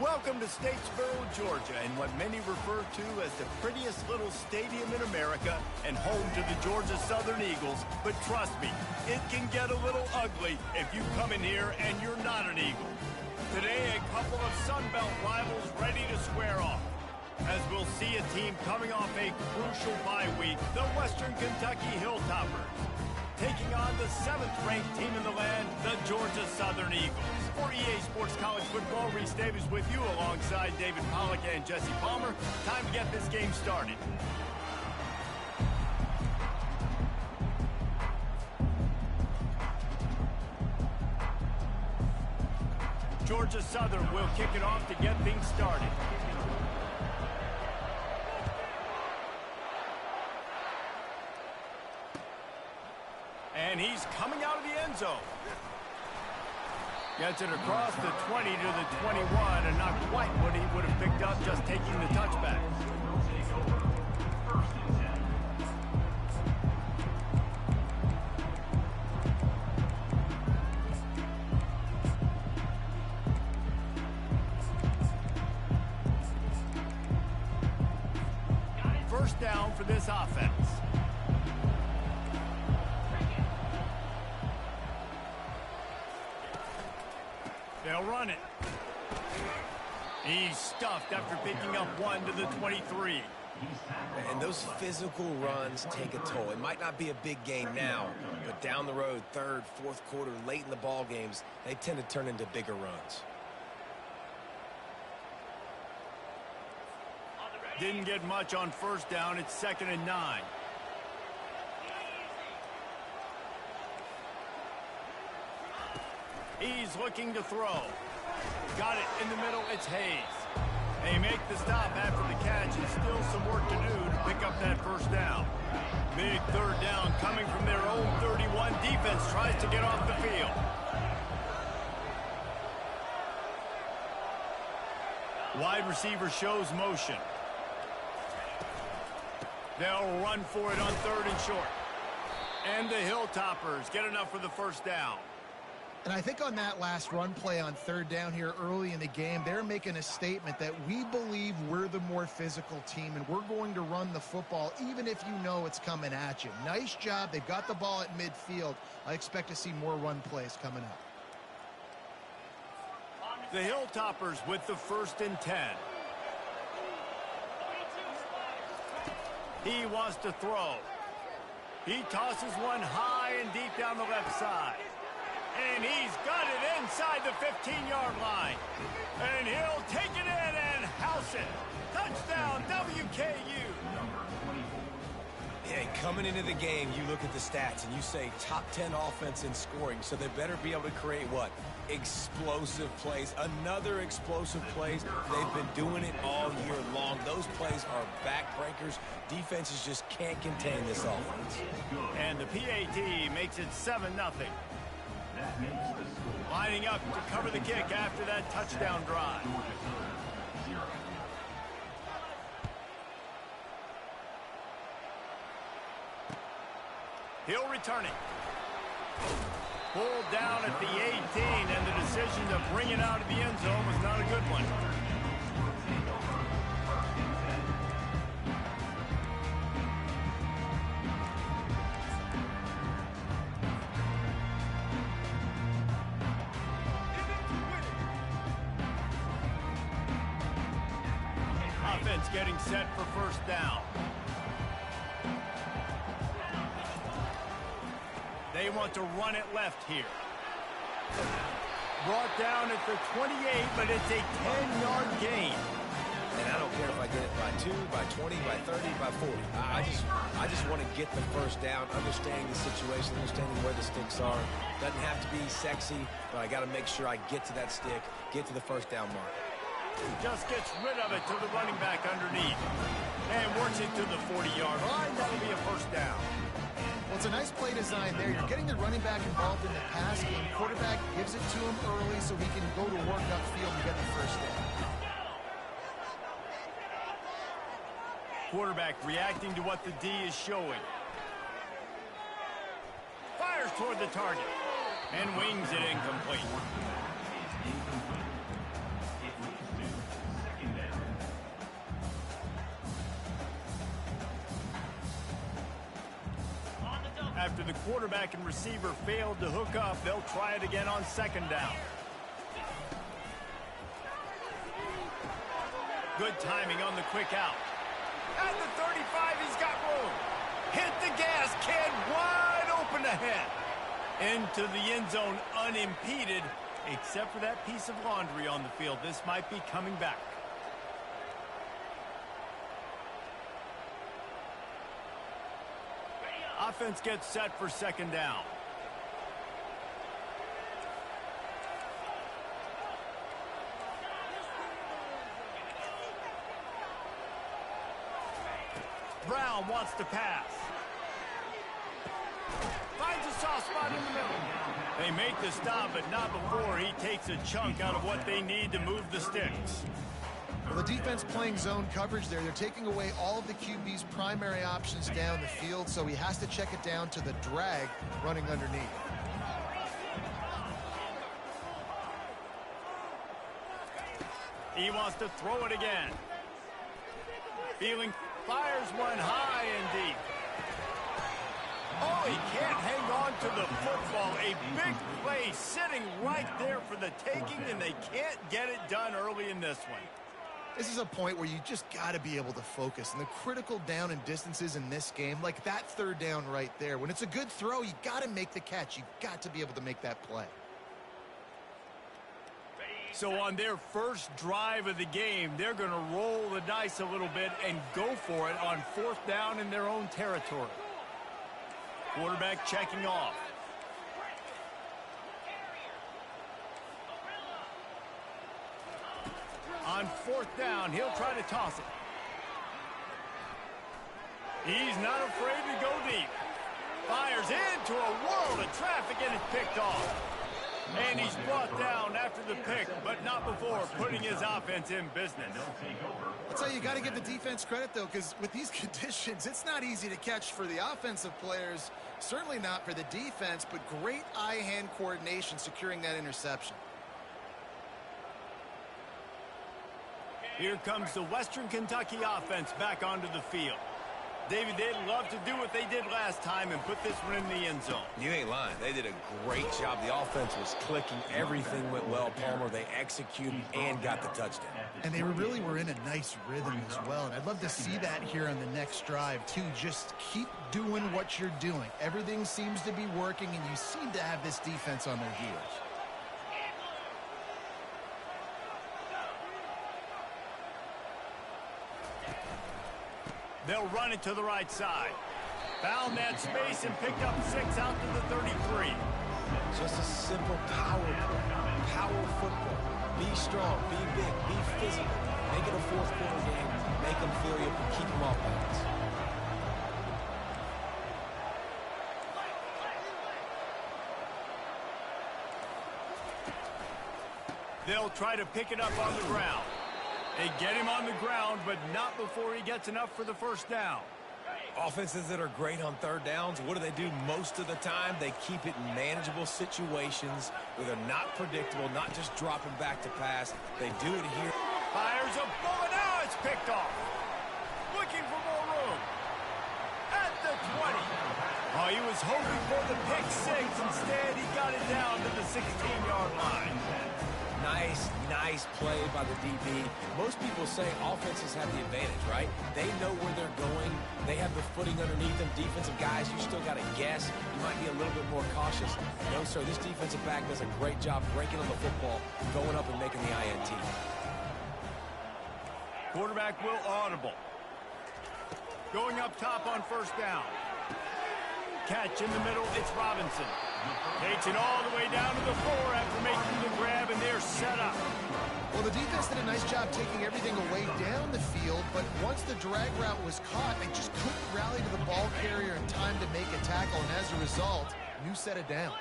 Welcome to Statesboro, Georgia, in what many refer to as the prettiest little stadium in America and home to the Georgia Southern Eagles. But trust me, it can get a little ugly if you come in here and you're not an Eagle. Today, a couple of Sun Belt rivals ready to square off. As we'll see a team coming off a crucial bye week, the Western Kentucky Hilltoppers, taking on the 7th-ranked team in the land, the Georgia Southern Eagles. For EA Sports College Football, Reese Davis with you alongside David Pollack and Jesse Palmer. Time to get this game started. Georgia Southern will kick it off to get things started. And he's coming out of the end zone. Gets it across the 20 to the 21, and not quite what he would have picked up just taking the touchback. First down for this offense. They'll run it. He's stuffed after picking up 1 to the 23. And those physical runs take a toll. It might not be a big game now, but down the road, third, fourth quarter, late in the ball games, they tend to turn into bigger runs. Didn't get much on first down. It's 2nd and 9. He's looking to throw. Got it in the middle. It's Hayes. They make the stop after the catch, and still some work to do to pick up that first down. Big third down coming from their own 31. Defense tries to get off the field. Wide receiver shows motion. They'll run for it on 3rd and short. And the Hilltoppers get enough for the first down. And I think on that last run play on 3rd down here early in the game, they're making a statement that we believe we're the more physical team and we're going to run the football even if you know it's coming at you. Nice job. They've got the ball at midfield. I expect to see more run plays coming up. The Hilltoppers with the 1st and 10. He wants to throw. He tosses one high and deep down the left side. And he's got it inside the 15-yard line. And he'll take it in and house it. Touchdown, WKU. Yeah, coming into the game, you look at the stats and you say top 10 offense in scoring, so they better be able to create what? Explosive plays. Another explosive plays. They've been doing it all year long. Those plays are backbreakers. Defenses just can't contain this offense. And the PAT makes it 7-0. Lining up to cover the kick after that touchdown drive. He'll return it. Pulled down at the 18, and the decision to bring it out of the end zone was not a good one. Offense getting set for first down. They want to run it left here. Brought down at the 28, but it's a 10-yard gain. And I don't care if I get it by 2, by 20, by 30, by 40. I just want to get the first down, understanding the situation, understanding where the sticks are. Doesn't have to be sexy, but I got to make sure I get to that stick, get to the first down mark. Just gets rid of it to the running back underneath. And works it to the 40-yard line. That'll be a first down. Well, it's a nice play design there. You're getting the running back involved in the pass game. Quarterback gives it to him early so he can go to work upfield and get the first down. Quarterback reacting to what the D is showing. Fires toward the target. And wings it incomplete. After the quarterback and receiver failed to hook up, they'll try it again on second down. Good timing on the quick out. At the 35, he's got room. Hit the gas, kid, wide open ahead. Into the end zone unimpeded, except for that piece of laundry on the field. This might be coming back. Offense gets set for second down. Brown wants to pass. Finds a soft spot in the middle. They make the stop, but not before he takes a chunk out of what they need to move the sticks. Well, the defense playing zone coverage there. They're taking away all of the QB's primary options down the field, so he has to check it down to the drag running underneath. He wants to throw it again. Feeling, fires one high and deep. Oh, he can't hang on to the football. A big play sitting right there for the taking, and they can't get it done early in this one. This is a point where you just got to be able to focus. And the critical down and distances in this game, like that third down right there, when it's a good throw, you got to make the catch. You've got to be able to make that play. So on their first drive of the game, they're going to roll the dice a little bit and go for it on fourth down in their own territory. Quarterback checking off. On fourth down, he'll try to toss it. He's not afraid to go deep. Fires into a world of traffic and is picked off. And he's brought down after the pick, but not before putting his offense in business. I'll tell you, you got to give the defense credit, though, because with these conditions, it's not easy to catch for the offensive players, certainly not for the defense, but great eye-hand coordination securing that interception. Here comes the Western Kentucky offense back onto the field. David, they'd love to do what they did last time and put this one in the end zone. You ain't lying. They did a great job. The offense was clicking. Everything went well, Palmer. They executed and got the touchdown. And they really were in a nice rhythm as well. And I'd love to see that here on the next drive, too. Just keep doing what you're doing. Everything seems to be working, and you seem to have this defense on their heels. They'll run it to the right side. Found that space and picked up 6 out to the 33. Just a simple power play. Power football. Be strong, be big, be physical. Make it a fourth quarter game. Make them feel you, keep them off balance. They'll try to pick it up on the ground. They get him on the ground, but not before he gets enough for the first down. Offenses that are great on third downs, what do most of the time? They keep it in manageable situations where they're not predictable, not just dropping back to pass. They do it here. Fires a bullet. Now it's picked off. Looking for more room. At the 20. Oh, he was hoping for the pick six. Instead, he got it down to the 16-yard line. Nice play by the DB. Most people say offenses have the advantage, right? They know where they're going. They have the footing underneath them. Defensive guys, you still got to guess. You might be a little bit more cautious. No, sir, this defensive back does a great job breaking on the football, going up and making the INT. Quarterback will audible. Going up top on first down. Catch in the middle, it's Robinson. Takes it all the way down to the 4 after making the grab, and they're set up. Well, the defense did a nice job taking everything away down the field, but once the drag route was caught, they just couldn't rally to the ball carrier in time to make a tackle, and as a result, new set of downs.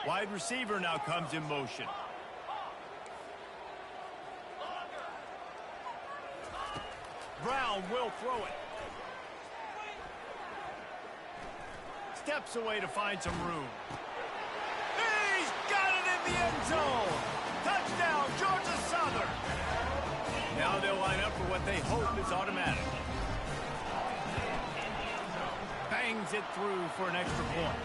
Wide receiver now comes in motion. Brown will throw it. Steps away to find some room. He's got it in the end zone. Touchdown, Georgia Southern. Now they'll line up for what they hope is automatic. Bangs it through for an extra point.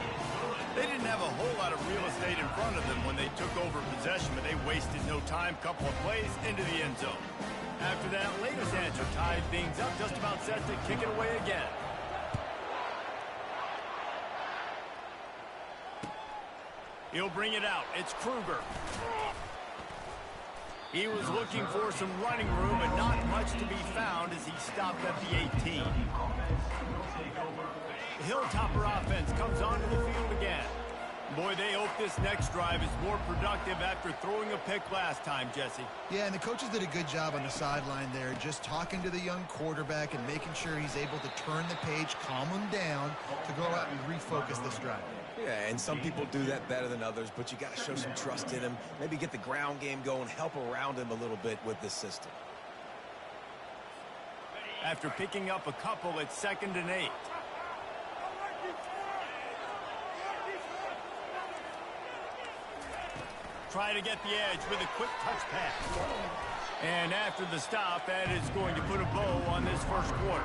They didn't have a whole lot of real estate in front of them when they took over possession, but they wasted no time. Couple of plays into the end zone. After that latest answer tied things up, just about set to kick it away again. He'll bring it out. It's Kruger. He was looking for some running room, but not much to be found as he stopped at the 18. The Hilltopper offense comes onto the field again. Boy, they hope this next drive is more productive after throwing a pick last time, Jesse. Yeah, and the coaches did a good job on the sideline there, just talking to the young quarterback and making sure he's able to turn the page, calm him down to go out and refocus this drive. Yeah, and some people do that better than others, but you got to show some trust in him. Maybe get the ground game going, help around him a little bit with this system. After picking up a couple, it's 2nd and 8. Try to get the edge with a quick touch pass. And after the stop, that is going to put a bow on this first quarter.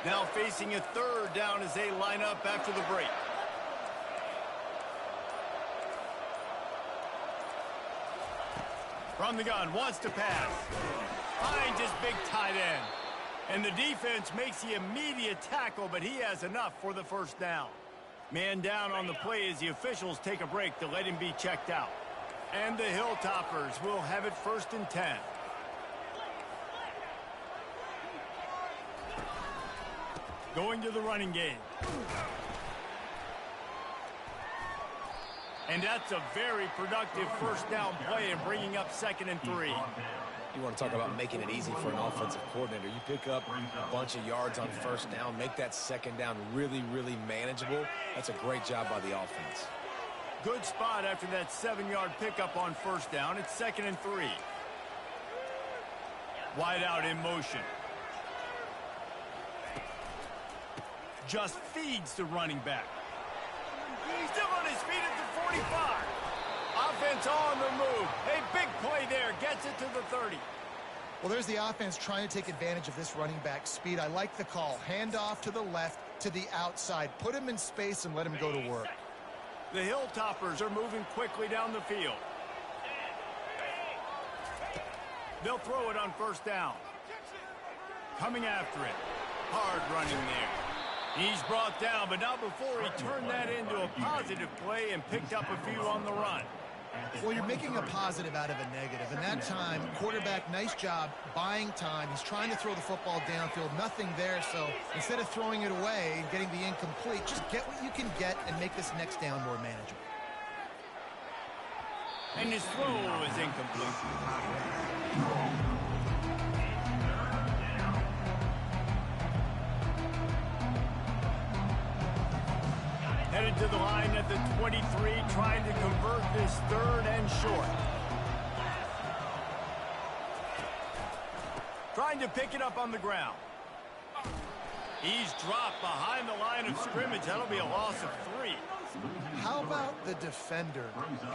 Now facing a 3rd down as they line up after the break. From the gun, wants to pass. Finds his big tight end. And the defense makes the immediate tackle, but he has enough for the first down. Man down on the play as the officials take a break to let him be checked out. And the Hilltoppers will have it 1st and 10. Going to the running game. And that's a very productive first down play and bringing up 2nd and 3. You want to talk about making it easy for an offensive coordinator. You pick up a bunch of yards on first down, make that 2nd down really, really manageable. That's a great job by the offense. Good spot after that 7-yard pickup on first down. It's 2nd and 3. Wide out in motion. Just feeds the running back. He's still on his feet at the 45. Offense on the move. A big play there. Gets it to the 30. Well, there's the offense trying to take advantage of this running back speed. I like the call. Hand off to the left, to the outside. Put him in space and let him go to work. The Hilltoppers are moving quickly down the field. They'll throw it on first down. Coming after it. Hard running there. He's brought down, but not before he turned that into a positive play and picked up a few on the run. Well, you're making a positive out of a negative. And that time, quarterback, nice job buying time. He's trying to throw the football downfield. Nothing there, so instead of throwing it away and getting the incomplete, just get what you can get and make this next down more manageable. And his throw is incomplete. Headed to the line at the 23, trying to convert this 3rd and short. Trying to pick it up on the ground. He's dropped behind the line of scrimmage. That'll be a loss of 3. How about the defender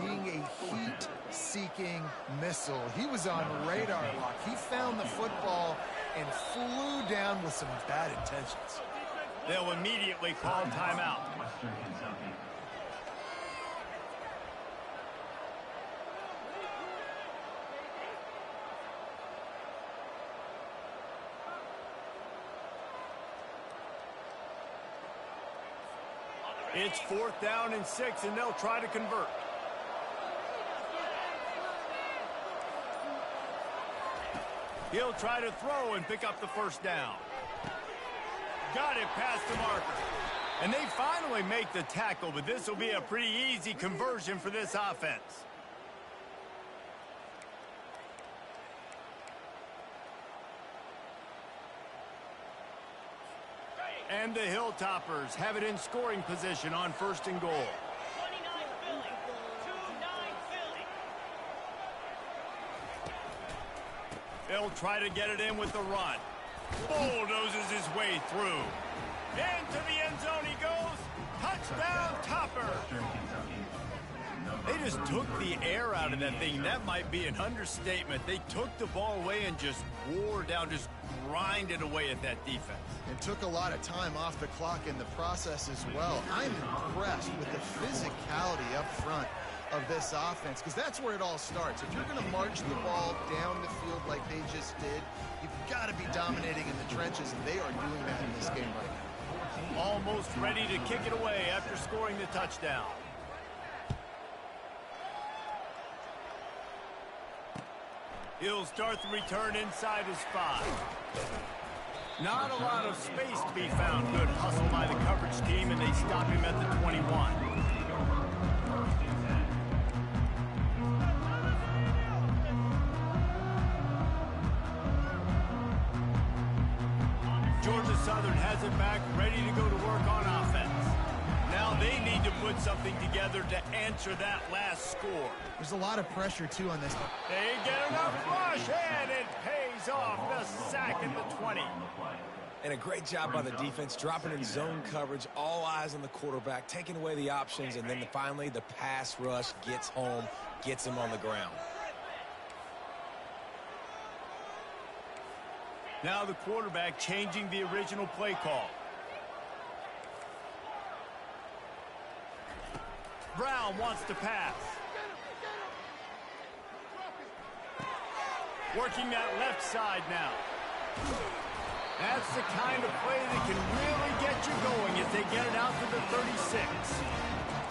being a heat-seeking missile? He was on radar lock. He found the football and flew down with some bad intentions. They'll immediately call timeout. It's 4th down and 6, and they'll try to convert. He'll try to throw and pick up the first down. Got it past the marker. And they finally make the tackle, but this will be a pretty easy conversion for this offense. And the Hilltoppers have it in scoring position on 1st and goal. 29 Philly. 2-9 Philly. He'll try to get it in with the run. Bulldozes his way through. Into the end zone he goes. Touchdown, Topper. They just took the air out of that thing. That might be an understatement. They took the ball away and just wore down, just grinded away at that defense. And took a lot of time off the clock in the process as well. I'm impressed with the physicality up front of this offense, because that's where it all starts. If you're going to march the ball down the field like they just did, you've got to be dominating in the trenches, and they are doing that in this game right now. Almost ready to kick it away after scoring the touchdown. He'll start the return inside his 5. Not a lot of space to be found. Good hustle by the coverage team, and they stop him at the 21. Georgia Southern has it back, ready to go to work on offense. Now they need to put something together to answer that last score. There's a lot of pressure, too, on this. They get enough rush, and it pays off. The sack at the 20. And a great job by the defense, dropping in zone coverage, all eyes on the quarterback, taking away the options, and then finally the pass rush gets home, gets him on the ground. Now the quarterback changing the original play call. Brown wants to pass. Working that left side now. That's the kind of play that can really get you going as they get it out to the 36.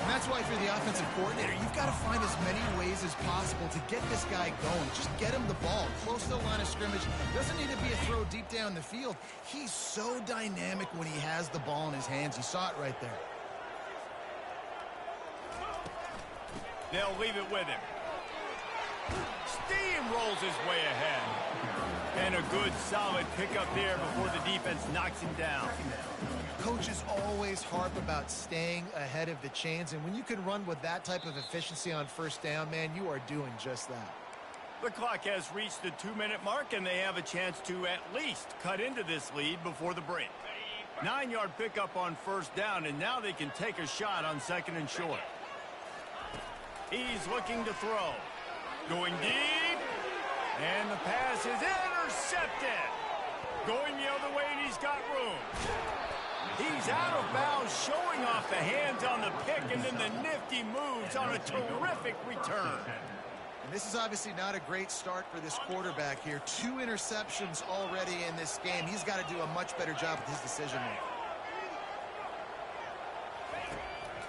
And that's why for the offensive coordinator, you've got to find as many ways as possible to get this guy going. Just get him the ball close to the line of scrimmage. Doesn't need to be a throw deep down the field. He's so dynamic when he has the ball in his hands. You saw it right there. They'll leave it with him. Steamrolls his way ahead. And a good, solid pickup there before the defense knocks him down. Coaches always harp about staying ahead of the chains, and when you can run with that type of efficiency on 1st down, man, you are doing just that. The clock has reached the 2-minute mark, and they have a chance to at least cut into this lead before the break. 9-yard pickup on 1st down, and now they can take a shot on 2nd and short. He's looking to throw. Going deep. And the pass is intercepted. Going the other way, and he's got room. He's out of bounds, showing off the hands on the pick, and then the nifty moves on a terrific return. And this is obviously not a great start for this quarterback here. 2 interceptions already in this game. He's got to do a much better job with his decision-making.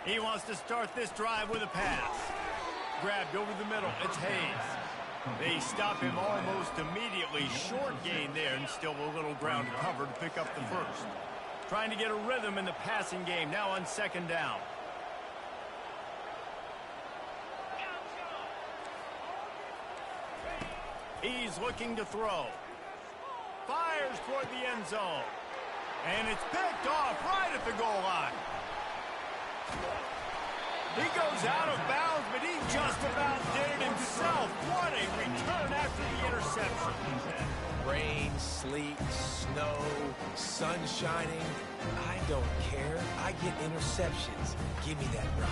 He wants to start this drive with a pass. Grabbed over the middle. It's Hayes. They stop him almost immediately. Short gain there, and still a little ground to cover to pick up the 1st. Trying to get a rhythm in the passing game, now on 2nd down. He's looking to throw. Fires toward the end zone. And it's picked off right at the goal line. He goes out of bounds, but he just about did it himself. What a return after the interception. Rain, sleet, snow, sun shining. I don't care. I get interceptions. Give me that rock.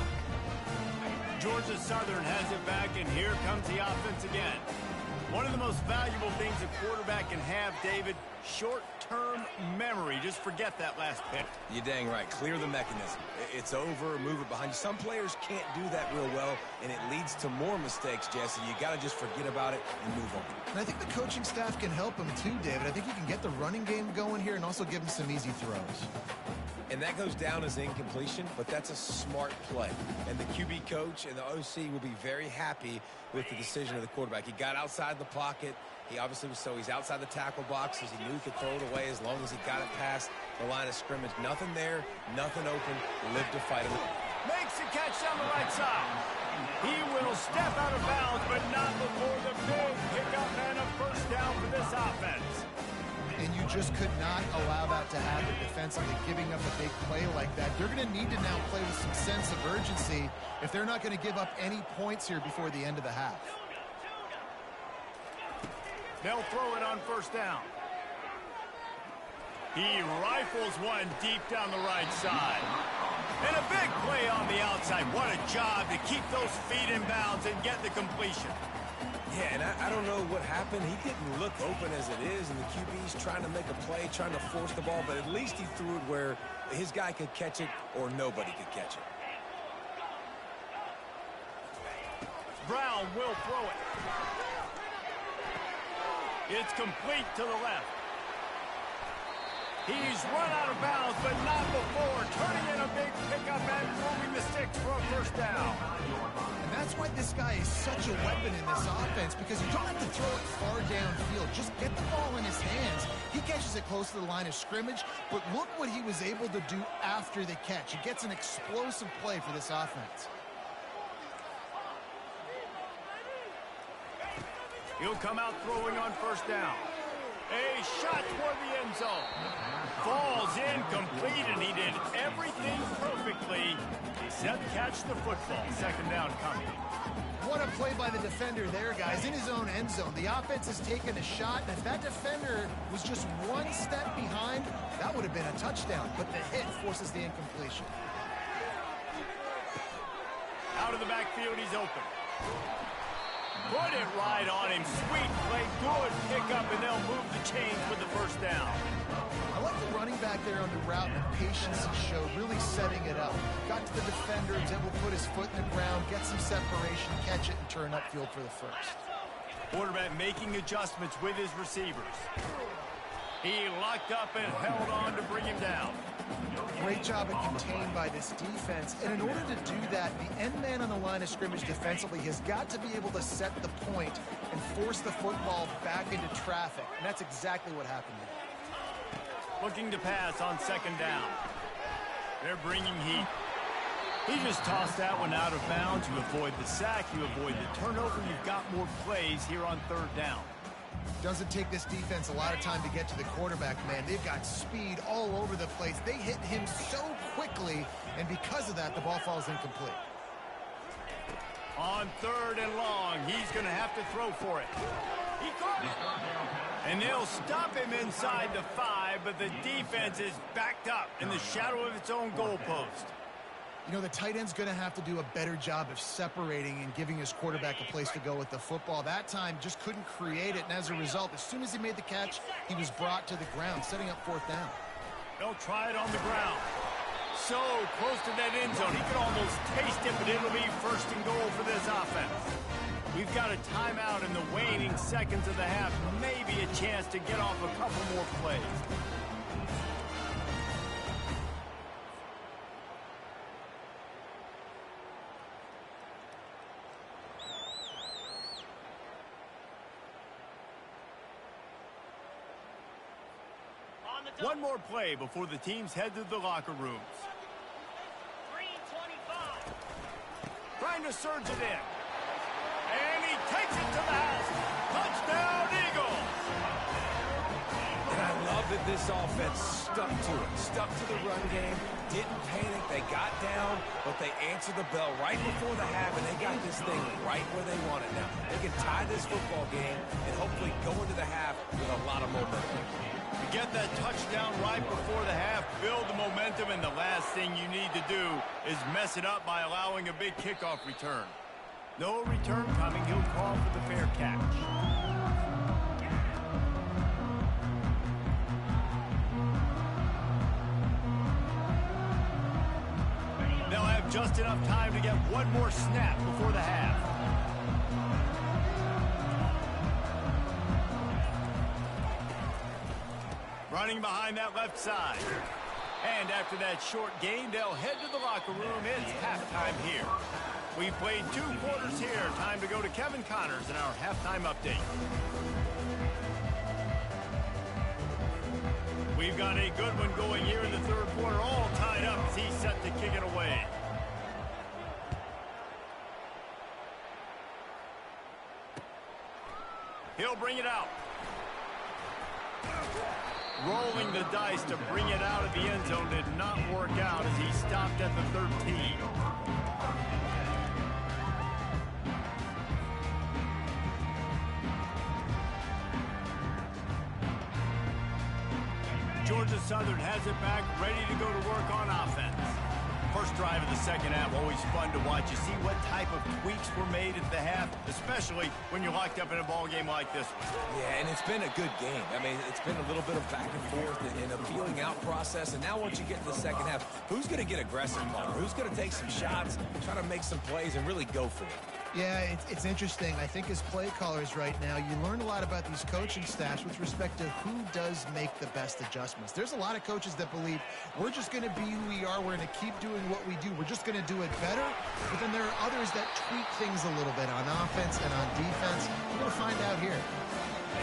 Georgia Southern has it back, and here comes the offense again. One of the most valuable things a quarterback can have, David, short-term memory. Just forget that last pick. You're dang right. Clear the mechanism. It's over, move it behind you. Some players can't do that real well, and it leads to more mistakes, Jesse. You got to just forget about it and move on. And I think the coaching staff can help him too, David. I think he can get the running game going here and also give him some easy throws. And that goes down as incompletion, but that's a smart play. And the QB coach and the OC will be very happy with the decision of the quarterback. He got outside the pocket. He obviously was he's outside the tackle boxes. He knew he could throw it away as long as he got it past the line of scrimmage. Nothing there, nothing open. Live to fight him. Makes the catch down the right side. He will step out of bounds, but not before the big pickup and a 1st down for this offense. And you just could not allow that to happen defensively, giving up a big play like that. They're going to need to now play with some sense of urgency if they're not going to give up any points here before the end of the half. They'll throw it on first down. He rifles one deep down the right side. And a big play on the outside. What a job to keep those feet in bounds and get the completion. Yeah, and I don't know what happened. He didn't look open as it is, and the QB's trying to make a play, trying to force the ball, but at least he threw it where his guy could catch it or nobody could catch it. Brown will throw it. It's complete to the left. He's run out of bounds, but not before turning in a big pickup and moving the sticks for a first down. And that's why this guy is such a weapon in this offense, because you don't have to throw it far downfield. Just get the ball in his hands. He catches it close to the line of scrimmage, but look what he was able to do after the catch. He gets an explosive play for this offense. He'll come out throwing on first down. A shot toward the end zone. Falls incomplete, and he did everything perfectly except catch the football. Second down coming. What a play by the defender there, guys. In his own end zone. The offense has taken a shot, and if that defender was just one step behind, that would have been a touchdown. But the hit forces the incompletion. Out of the backfield, he's open. Put it right on him. Sweet play. Good pickup, and they'll move the chains with the first down. I like the running back there on the route and the patience he showed, really setting it up. Got to the defender, was able to put his foot in the ground, get some separation, catch it, and turn upfield for the first. Quarterback making adjustments with his receivers. He locked up and held on to bring him down. Great job at contained by this defense. And in order to do that, the end man on the line of scrimmage defensively has got to be able to set the point and force the football back into traffic. And that's exactly what happened there. Looking to pass on second down. They're bringing heat. He just tossed that one out of bounds. You avoid the sack, you avoid the turnover. You've got more plays here on third down. Doesn't take this defense a lot of time to get to the quarterback, man. They've got speed all over the place. They hit him so quickly, and because of that, the ball falls incomplete. On third and long, he's going to have to throw for it. He caught it. And they'll stop him inside the 5, but the defense is backed up in the shadow of its own goalpost. You know, the tight end's going to have to do a better job of separating and giving his quarterback a place to go with the football. That time just couldn't create it, and as a result, as soon as he made the catch, he was brought to the ground, setting up fourth down. They'll try it on the ground. So close to that end zone. He could almost taste it, but it'll be first and goal for this offense. We've got a timeout in the waning seconds of the half. Maybe a chance to get off a couple more plays. One more play before the teams head to the locker rooms. 3:25. Trying to surge it in. And he takes it to the house. Touchdown, Eagles! And I love that this offense stuck to it. Stuck to the run game. Didn't panic. They got down, but they answered the bell right before the half, and they got this thing right where they want it now. They can tie this football game and hopefully go into the half with a lot of momentum. Get that touchdown right before the half, build the momentum, and the last thing you need to do is mess it up by allowing a big kickoff return. No return coming. He'll call for the fair catch. They'll have just enough time to get one more snap before the half. Running behind that left side. And after that short gain, they'll head to the locker room. It's halftime here. We've played 2 quarters here. Time to go to Kevin Connors in our halftime update. We've got a good one going here in the third quarter, all tied up as he's set to kick it away. He'll bring it out. Rolling the dice to bring it out of the end zone did not work out as he stopped at the 13. Georgia Southern has it back, ready to go to work on offense. First drive of the second half, always fun to watch. You see what type of tweaks were made at the half, especially when you're locked up in a ball game like this one. Yeah, and it's been a good game. I mean, it's been a little bit of back and forth and a feeling out process. And now once you get to the second half, who's going to get aggressive, Palmer? Who's going to take some shots, try to make some plays, and really go for it? Yeah, it's interesting. I think as play callers right now, you learn a lot about these coaching staffs with respect to who does make the best adjustments. There's a lot of coaches that believe we're just going to be who we are. We're going to keep doing what we do. We're just going to do it better. But then there are others that tweak things a little bit on offense and on defense. We're going to find out here.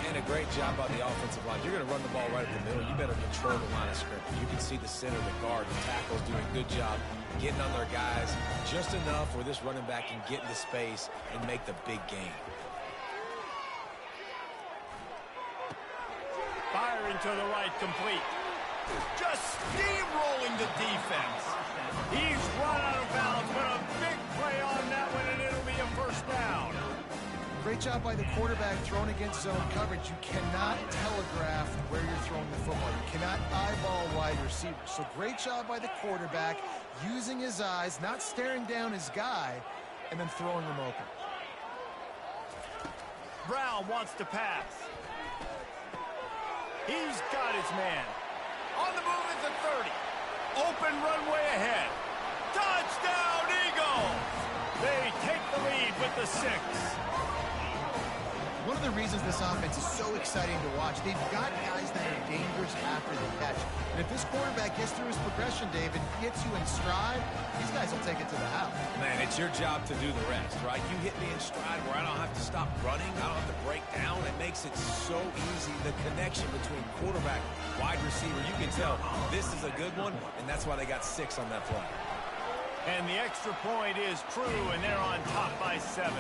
And a great job on the offensive line. You're going to run the ball right at the middle. You better control the line of scrimmage. You can see the center, the guard, the tackles doing a good job getting on their guys just enough where this running back can get into space and make the big game. Firing to the right, complete. Just steamrolling the defense. He's run out of bounds, but a big play on that one, and it'll be a first down. Great job by the quarterback throwing against zone coverage. You cannot telegraph where you're throwing the football. You cannot eyeball wide receivers. So great job by the quarterback using his eyes, not staring down his guy, and then throwing him open. Brown wants to pass. He's got his man. On the move at the 30. Open runway ahead. Touchdown, Eagles! They take the lead with the 6. One of the reasons this offense is so exciting to watch, they've got guys that are dangerous after the catch. And if this quarterback gets through his progression, David, gets you in stride, these guys will take it to the house. Man, it's your job to do the rest, right? You hit me in stride where I don't have to stop running. I don't have to break down. It makes it so easy. The connection between quarterback, wide receiver, you can tell this is a good one, and that's why they got 6 on that play. And the extra point is true, and they're on top by 7.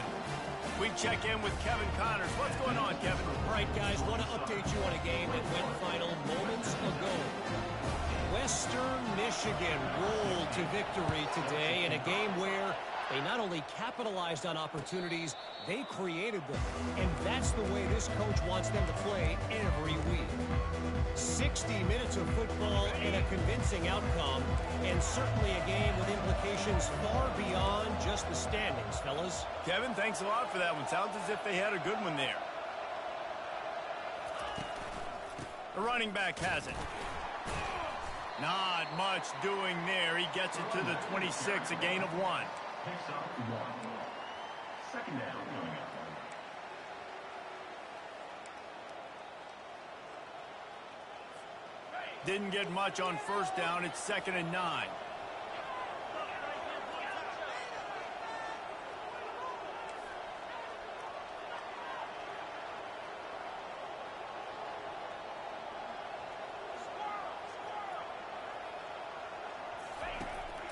We check in with Kevin Connors. What's going on, Kevin? All right, guys, want to update you on a game that went final moments ago. Western Michigan rolled to victory today in a game where they not only capitalized on opportunities, they created them. And that's the way this coach wants them to play every week. 60 minutes of football and a convincing outcome, and certainly a game with implications far beyond just the standings, fellas. Kevin, thanks a lot for that one. Sounds as if they had a good one there. The running back has it. Not much doing there. He gets it to the 26, a gain of 1. Second down. Didn't get much on first down. It's 2nd and 9.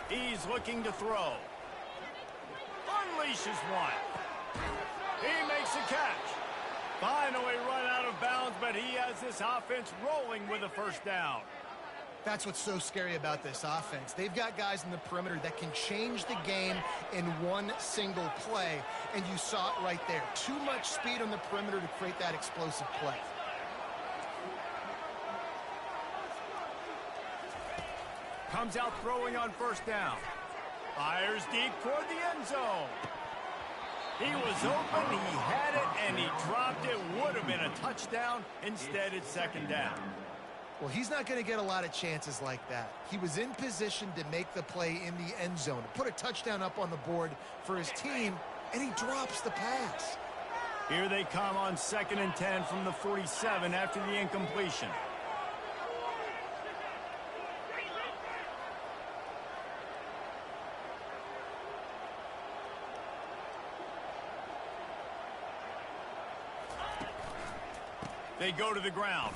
He's looking to throw. Unleashes one. He makes a catch. Finally run out of bounds, but he has this offense rolling with a first down. That's what's so scary about this offense. They've got guys in the perimeter that can change the game in one single play, and you saw it right there. Too much speed on the perimeter to create that explosive play. Comes out throwing on first down. Fires deep toward the end zone. He was open, he had it, and he dropped it. Would have been a touchdown. Instead, it's 2nd down. Well, he's not going to get a lot of chances like that. He was in position to make the play in the end zone, to put a touchdown up on the board for his team, and he drops the pass. Here they come on 2nd and 10 from the 47 after the incompletion. They go to the ground.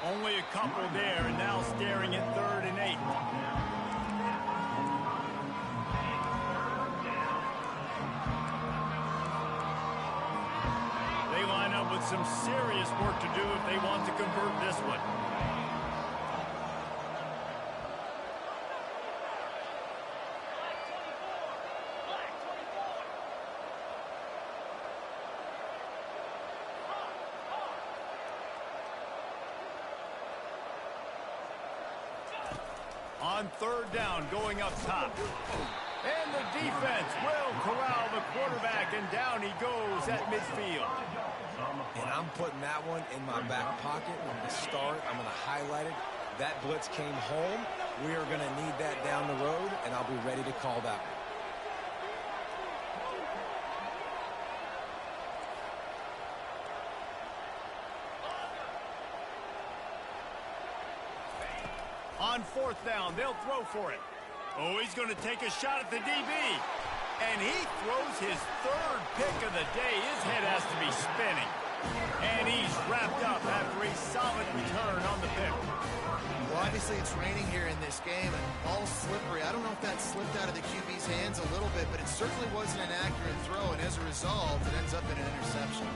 Only a couple there, and now staring at 3rd and 8. They line up with some serious work to do if they want to convert this one. On third down, going up top. And the defense will corral the quarterback, and down he goes at midfield. And I'm putting that one in my back pocket. When we start, I'm going to highlight it. That blitz came home. We are going to need that down the road, and I'll be ready to call that one. On fourth down, they'll throw for it. Oh, he's going to take a shot at the DB. And he throws his third pick of the day. His head has to be spinning. And he's wrapped up after a solid return on the pick. Well, obviously it's raining here in this game, and ball's slippery. I don't know if that slipped out of the QB's hands a little bit, but it certainly wasn't an accurate throw, and as a result, it ends up in an interception.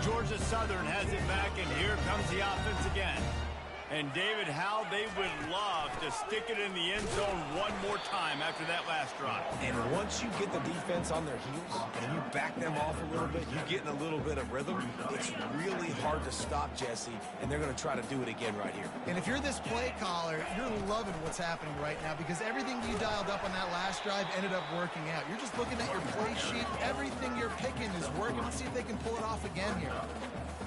Georgia Southern has it back, and here comes the offense again. And David, how they would love to stick it in the end zone one more time after that last drive. And once you get the defense on their heels and you back them off a little bit, you get in a little bit of rhythm, it's really hard to stop, Jesse, and they're going to try to do it again right here. And if you're this play caller, you're loving what's happening right now because everything you dialed up on that last drive ended up working out. You're just looking at your play sheet. Everything you're picking is working. Let's see if they can pull it off again here.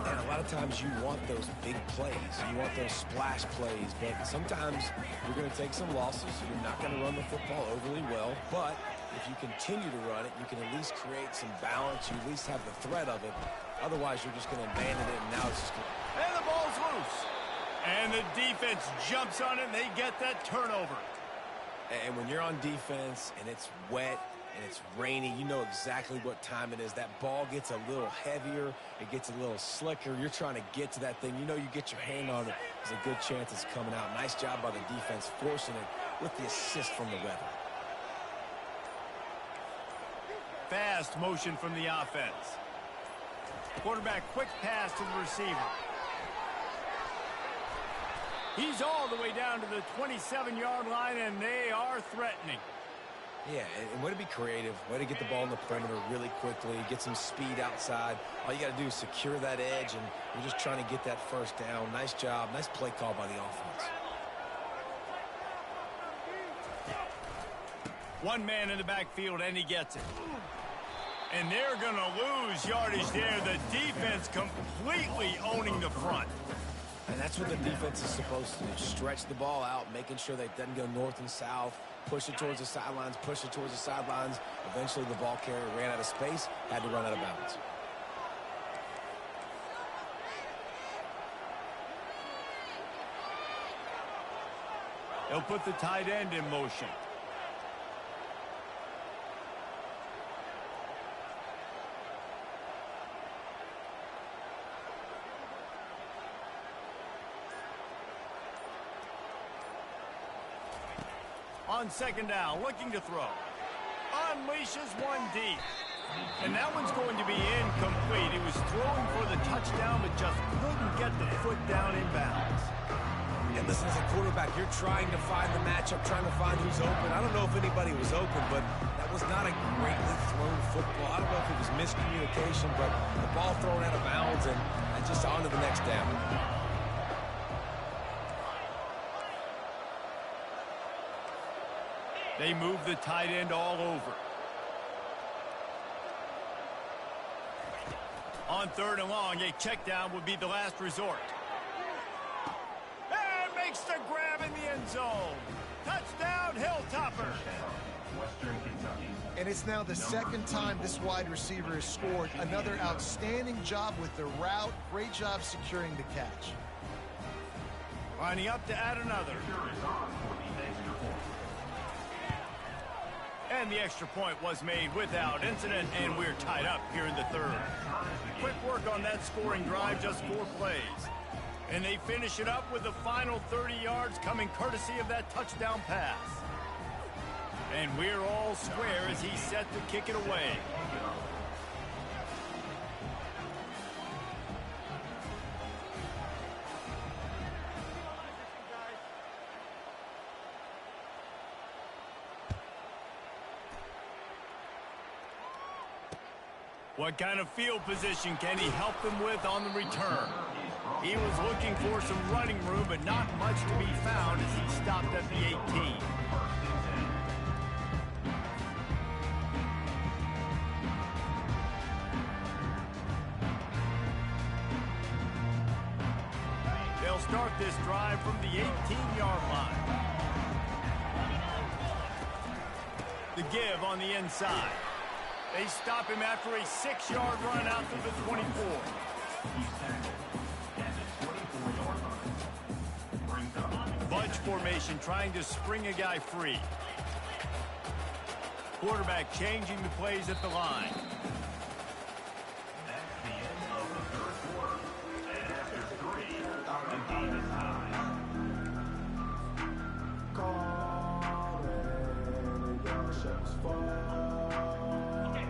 And a lot of times you want those big plays. You want those splash plays. But sometimes you're going to take some losses. You're not going to run the football overly well. But if you continue to run it, you can at least create some balance. You at least have the threat of it. Otherwise, you're just going to abandon it, and now it's just going to... And the ball's loose. And the defense jumps on it, and they get that turnover. And when you're on defense, and it's wet, and it's rainy, you know exactly what time it is. That ball gets a little heavier. It gets a little slicker. You're trying to get to that thing. You know you get your hand on it. There's a good chance it's coming out. Nice job by the defense forcing it with the assist from the weather. Fast motion from the offense. Quarterback quick pass to the receiver. He's all the way down to the 27-yard line, and they are threatening. Yeah, and way to be creative, way to get the ball in the perimeter really quickly, get some speed outside. All you got to do is secure that edge, and you're just trying to get that first down. Nice job, nice play call by the offense. One man in the backfield, and he gets it. And they're going to lose yardage there. The defense completely owning the front. And that's what the defense is supposed to do. Stretch the ball out, making sure that it doesn't go north and south. Push it towards the sidelines, push it towards the sidelines. Eventually the ball carrier ran out of space, had to run out of bounds. They'll put the tight end in motion. On second down, looking to throw. Unleashes one deep. And that one's going to be incomplete. He was throwing for the touchdown, but just couldn't get the foot down in bounds. And listen, as a quarterback, you're trying to find the matchup, trying to find who's open. I don't know if anybody was open, but that was not a greatly thrown football. I don't know if it was miscommunication, but the ball thrown out of bounds and just on to the next down. They move the tight end all over. On third and long, a check down would be the last resort. And makes the grab in the end zone. Touchdown, Hilltopper. And it's now the second time this wide receiver has scored. Another outstanding job with the route. Great job securing the catch. Lining up to add another. And the extra point was made without incident, and we're tied up here in the third. Quick work on that scoring drive, just 4 plays. And they finish it up with the final 30 yards coming courtesy of that touchdown pass. And we're all square as he's set to kick it away. What kind of field position can he help them with on the return? He was looking for some running room, but not much to be found as he stopped at the 18. They'll start this drive from the 18-yard line. The give on the inside. They stop him after a 6-yard run out to the 24. Bunch formation trying to spring a guy free. Quarterback changing the plays at the line.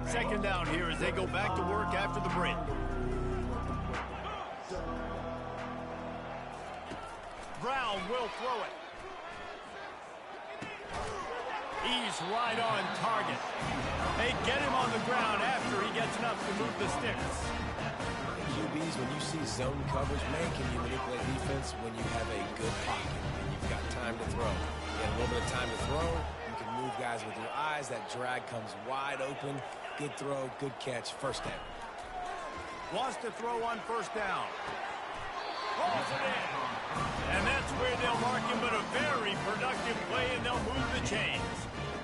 Second down here as they go back to work after the break. Brown will throw it. He's right on target. They get him on the ground after he gets enough to move the sticks. QBs, when you see zone coverage, man, can you manipulate defense when you have a good pocket and you've got time to throw? You got a little bit of time to throw. You can move guys with your eyes. That drag comes wide open. Good throw, good catch, first down. Wants to throw on first down. Calls it in. And that's where they'll mark him, but a very productive play, and they'll move the chains.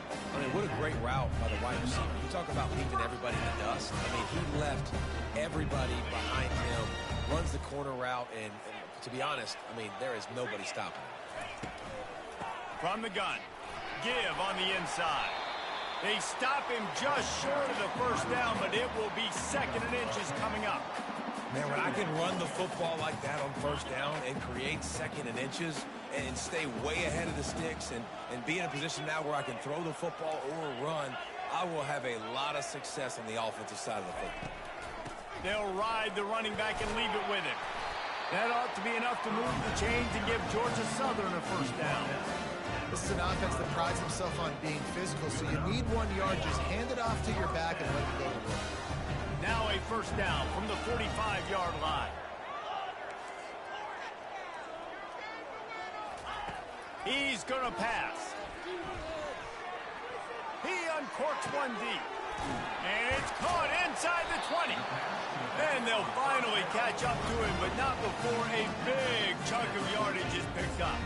I mean, what a great route by the wide receiver. You talk about leaving everybody in the dust. I mean, he left everybody behind him, runs the corner route, and to be honest, I mean, there is nobody stopping him. From the gun, give on the inside. They stop him just short of the first down, but it will be 2nd and inches coming up. Man, when I can run the football like that on first down and create 2nd and inches and stay way ahead of the sticks and be in a position now where I can throw the football or run, I will have a lot of success on the offensive side of the football. They'll ride the running back and leave it with him. That ought to be enough to move the chains and give Georgia Southern a first down. This is an offense that prides himself on being physical, so you need 1 yard. Just hand it off to your back and let it go to work. Now a first down from the 45-yard line. He's going to pass. He uncorks one deep. And it's caught inside the 20. Then they'll finally catch up to him, but not before a big chunk of yardage is picked up.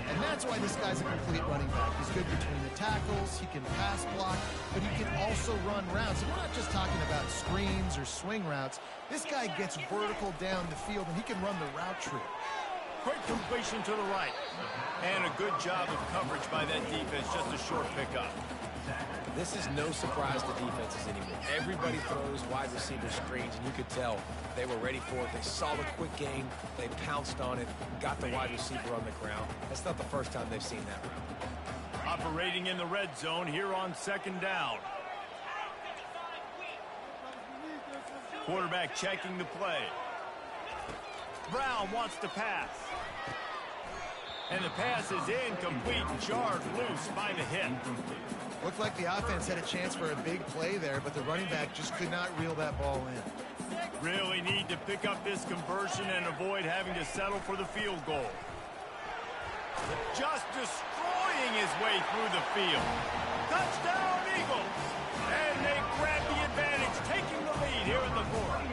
And that's why this guy's a complete running back. He's good between the tackles, he can pass block, but he can also run routes. And we're not just talking about screens or swing routes. This guy gets vertical down the field, and he can run the route tree. Quick completion to the right. And a good job of coverage by that defense, just a short pickup. This is no surprise to defenses anymore. Everybody throws wide receiver screens, and you could tell they were ready for it. They saw the quick game. They pounced on it, got the wide receiver on the ground. That's not the first time they've seen that. Operating in the red zone here on 2nd down. Quarterback checking the play. Brown wants to pass. And the pass is incomplete, jarred loose by the hit. Looked like the offense had a chance for a big play there, but the running back just could not reel that ball in. Really need to pick up this conversion and avoid having to settle for the field goal. Just destroying his way through the field. Touchdown, Eagles! And they grab the advantage, taking the lead here in the 4th.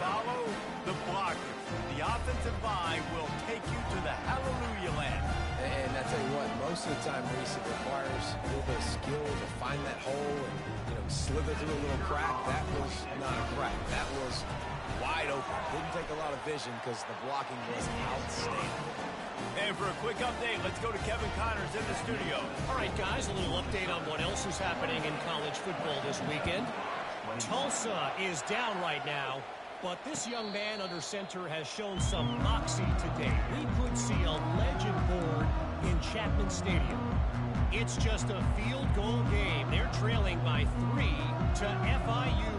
Follow the blockers. The offensive line will take you to the hallelujah land. And I tell you what, most of the time, Reese, it requires a little bit of skill to find that hole and, slither through a little crack. That was not a crack. That was wide open. Didn't take a lot of vision because the blocking was outstanding. And for a quick update, let's go to Kevin Connors in the studio. All right, guys, a little update on what else is happening in college football this weekend. Tulsa is down right now, but this young man under center has shown some moxie today. We could see a legend born in Chapman Stadium. It's just a field goal game. They're trailing by 3 to FIU.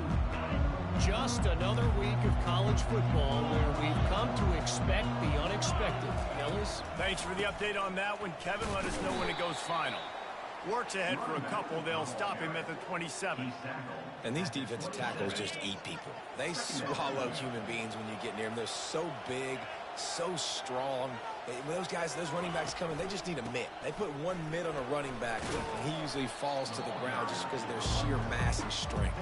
Just another week of college football where we've come to expect the unexpected. Ellis? Thanks for the update on that one, Kevin. Let us know when it goes final. Works ahead for a couple. They'll stop him at the 27. And these defensive tackles just eat people. They swallow human beings when you get near them. They're so big, so strong. When those guys, those running backs come in, they just need a mitt. They put one mitt on a running back, and he usually falls to the ground just because of their sheer mass and strength.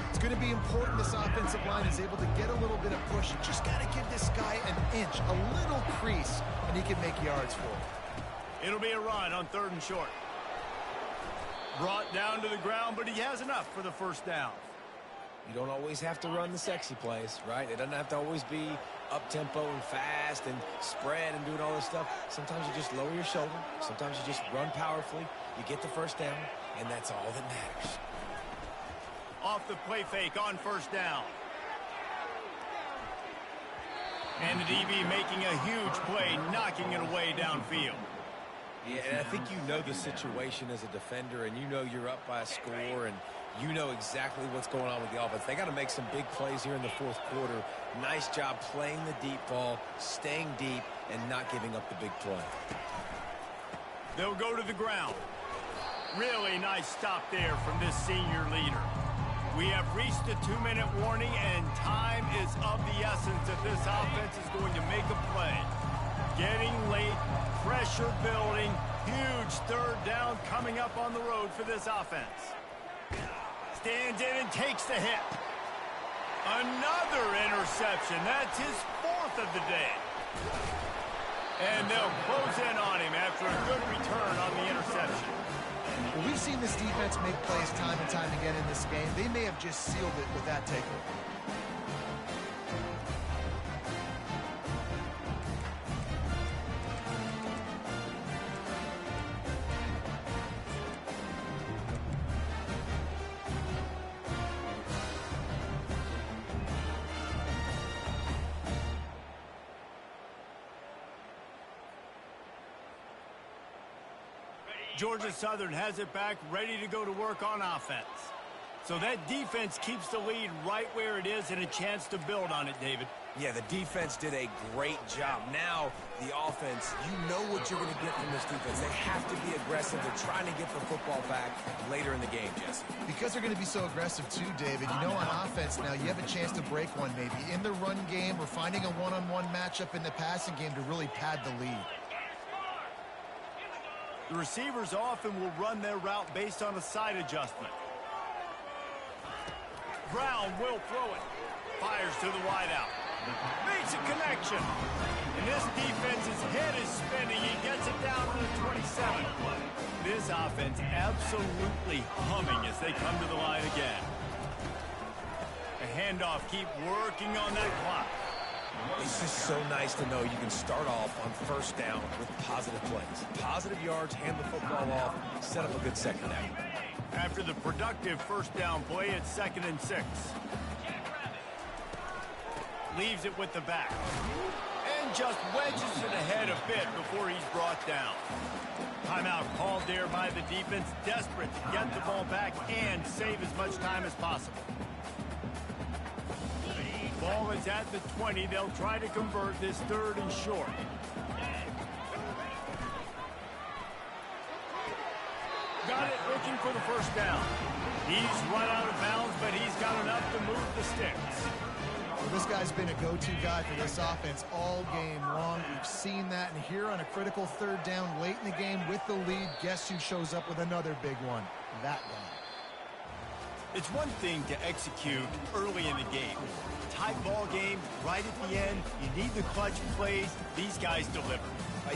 It's going to be important this offensive line is able to get a little bit of push. You just got to give this guy an inch, a little crease, and he can make yards for it. It'll be a run on 3rd and short. Brought down to the ground, but he has enough for the first down. You don't always have to run the sexy plays, right? It doesn't have to always be up-tempo and fast and spread and doing all this stuff. Sometimes you just lower your shoulder. Sometimes you just run powerfully. You get the first down, and that's all that matters. Off the play fake on 1st down. And the DB making a huge play, knocking it away downfield. Yeah, and I think you know the situation as a defender, and you know you're up by a score, and you know exactly what's going on with the offense. They got to make some big plays here in the 4th quarter. Nice job playing the deep ball, staying deep, and not giving up the big play. They'll go to the ground. Really nice stop there from this senior leader. We have reached the 2-minute warning, and time is of the essence if this offense is going to make a play. Getting late, pressure building, huge 3rd down coming up on the road for this offense. Stands in and takes the hit. Another interception. That's his 4th of the day. And they'll close in on him after a good return on the interception. Well, we've seen this defense make plays time and time again in this game. They may have just sealed it with that takeaway. Georgia Southern has it back, ready to go to work on offense. So that defense keeps the lead right where it is and a chance to build on it, David. Yeah, the defense did a great job. Now, the offense, you know what you're going to get from this defense. They have to be aggressive. They're trying to get the football back later in the game, Jesse. Because they're going to be so aggressive too, David, you know on offense now you have a chance to break one maybe in the run game or finding a one-on-one matchup in the passing game to really pad the lead. The receivers often will run their route based on a side adjustment. Brown will throw it. Fires to the wideout. Makes a connection. And this defense's head is spinning. He gets it down to the 27. This offense absolutely humming as they come to the line again. A handoff, keep working on that clock. It's just so nice to know you can start off on 1st down with positive plays. Positive yards, hand the football off, set up a good 2nd down. After the productive 1st down play, it's 2nd and 6. Leaves it with the back. And just wedges it ahead a bit before he's brought down. Timeout called there by the defense, desperate to get the ball back and save as much time as possible. Ball is at the 20. They'll try to convert this 3rd and short. Got it, looking for the 1st down. He's run out of bounds, but he's got enough to move the sticks. Well, this guy's been a go-to guy for this offense all game long. We've seen that, and here on a critical 3rd down late in the game with the lead, guess who shows up with another big one? That guy. It's one thing to execute early in the game. Tight ball game, right at the end, you need the clutch plays. These guys deliver.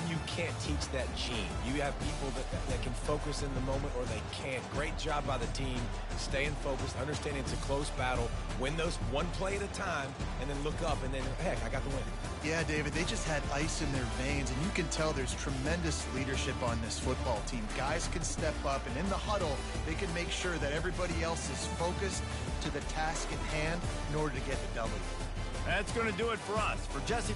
You can't teach that gene. You have people that can focus in the moment or they can't. Great job by the team, staying focused, understanding it's a close battle, win those one play at a time, and then look up, and then, heck, I got the win. Yeah, David, they just had ice in their veins, and you can tell there's tremendous leadership on this football team. Guys can step up, and in the huddle, they can make sure that everybody else is focused to the task at hand in order to get the W. That's going to do it for us. For Jesse...